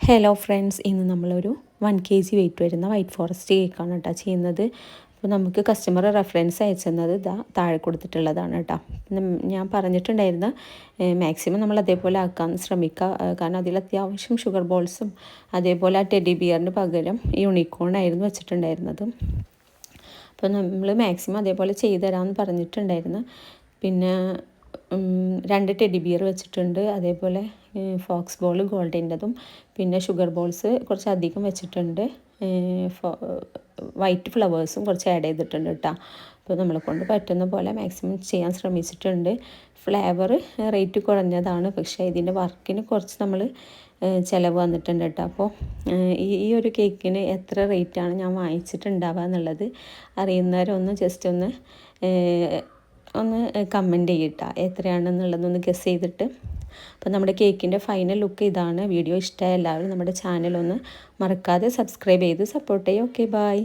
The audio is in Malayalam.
ഹലോ ഫ്രണ്ട്സ്, ഇന്ന് നമ്മളൊരു 1 kg വെയിറ്റ് വരുന്ന വൈറ്റ് ഫോറസ്റ്റ് കേക്കാണ് കേട്ടോ ചെയ്യുന്നത്. അപ്പോൾ നമുക്ക് കസ്റ്റമർ റെഫറൻസ് അയച്ചെന്നത് ഇതാ താഴെ കൊടുത്തിട്ടുള്ളതാണ് കേട്ടോ. ഞാൻ പറഞ്ഞിട്ടുണ്ടായിരുന്നു മാക്സിമം നമ്മൾ അതേപോലെ ആക്കാൻ ശ്രമിക്കുക, കാരണം അതിൽ അത്യാവശ്യം ഷുഗർ ബോൾസും അതേപോലെ ആ ടെഡി ബിയറിന് പകരം യൂണിക്കോൺ ആയിരുന്നു വെച്ചിട്ടുണ്ടായിരുന്നത്. അപ്പോൾ നമ്മൾ മാക്സിമം അതേപോലെ ചെയ്തു തരാമെന്ന് പറഞ്ഞിട്ടുണ്ടായിരുന്നു. പിന്നെ 2 ടെഡി ബിയർ വെച്ചിട്ടുണ്ട്, അതേപോലെ ഫോക്സ് ബോൾ ഗോൾഡിൻ്റെതും, പിന്നെ ഷുഗർ ബോൾസ് കുറച്ചധികം വെച്ചിട്ടുണ്ട്, വൈറ്റ് ഫ്ലവേഴ്സും കുറച്ച് ആഡ് ചെയ്തിട്ടുണ്ട് കേട്ടോ. അപ്പോൾ നമ്മളെ കൊണ്ട് പറ്റുന്ന പോലെ മാക്സിമം ചെയ്യാൻ ശ്രമിച്ചിട്ടുണ്ട്. ഫ്ലേവർ റേറ്റ് കുറഞ്ഞതാണ്, പക്ഷേ ഇതിൻ്റെ വർക്കിന് കുറച്ച് നമ്മൾ ചിലവ് വന്നിട്ടുണ്ട് കേട്ടോ. അപ്പോൾ ഈ ഒരു കേക്കിന് എത്ര റേറ്റാണ് ഞാൻ വാങ്ങിച്ചിട്ടുണ്ടാവുക എന്നുള്ളത് അറിയുന്നവരൊന്ന് ജസ്റ്റ് ഒന്ന് കമൻറ്റ് ചെയ്യട്ടോ, എത്രയാണെന്നുള്ളതൊന്ന് ഗസ് ചെയ്തിട്ട്. അപ്പോൾ നമ്മുടെ കേക്കിൻ്റെ ഫൈനൽ ലുക്ക് ഇതാണ്. വീഡിയോ ഇഷ്ടമായ എല്ലാവരും നമ്മുടെ ചാനലൊന്ന് മറക്കാതെ സബ്സ്ക്രൈബ് ചെയ്ത് സപ്പോർട്ട് ചെയ്യുക. Okay, by.